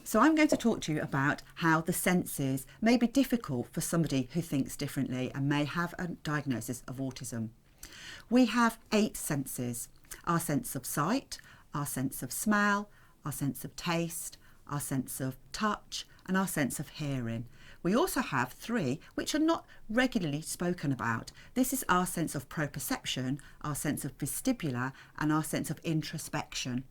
So I'm going to talk to you about how the senses may be difficult for somebody who thinks differently and may have a diagnosis of autism. We have 8 senses: our sense of sight, our sense of smell, our sense of taste, our sense of touch, and our sense of hearing. We also have 3 which are not regularly spoken about. This is our sense of proprioception, our sense of vestibular, and our sense of introspection.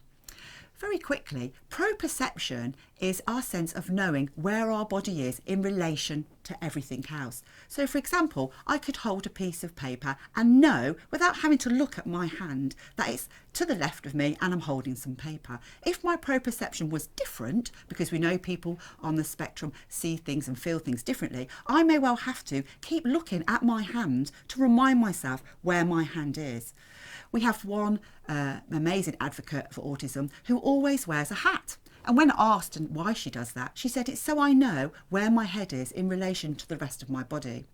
Very quickly, proprioception is our sense of knowing where our body is in relation to everything else. So for example, I could hold a piece of paper and know, without having to look at my hand, that it's to the left of me and I'm holding some paper. If my proprioception was different, because we know people on the spectrum see things and feel things differently, I may well have to keep looking at my hand to remind myself where my hand is. We have one amazing advocate for autism who always wears a hat. And when asked why she does that, she said, it's so I know where my head is in relation to the rest of my body.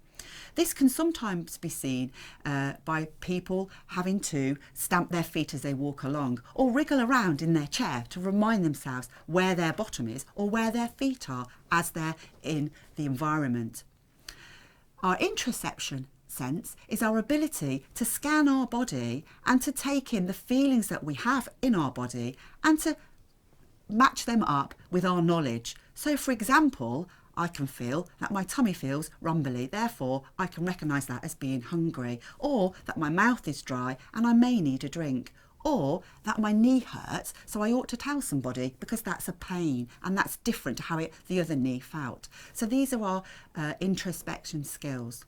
This can sometimes be seen by people having to stamp their feet as they walk along or wriggle around in their chair to remind themselves where their bottom is or where their feet are as they're in the environment. Our introception sense is our ability to scan our body and to take in the feelings that we have in our body and to match them up with our knowledge. So for example, I can feel that my tummy feels rumbly, therefore I can recognise that as being hungry, or that my mouth is dry and I may need a drink, or that my knee hurts so I ought to tell somebody because that's a pain and that's different to how the other knee felt. So these are our introspection skills.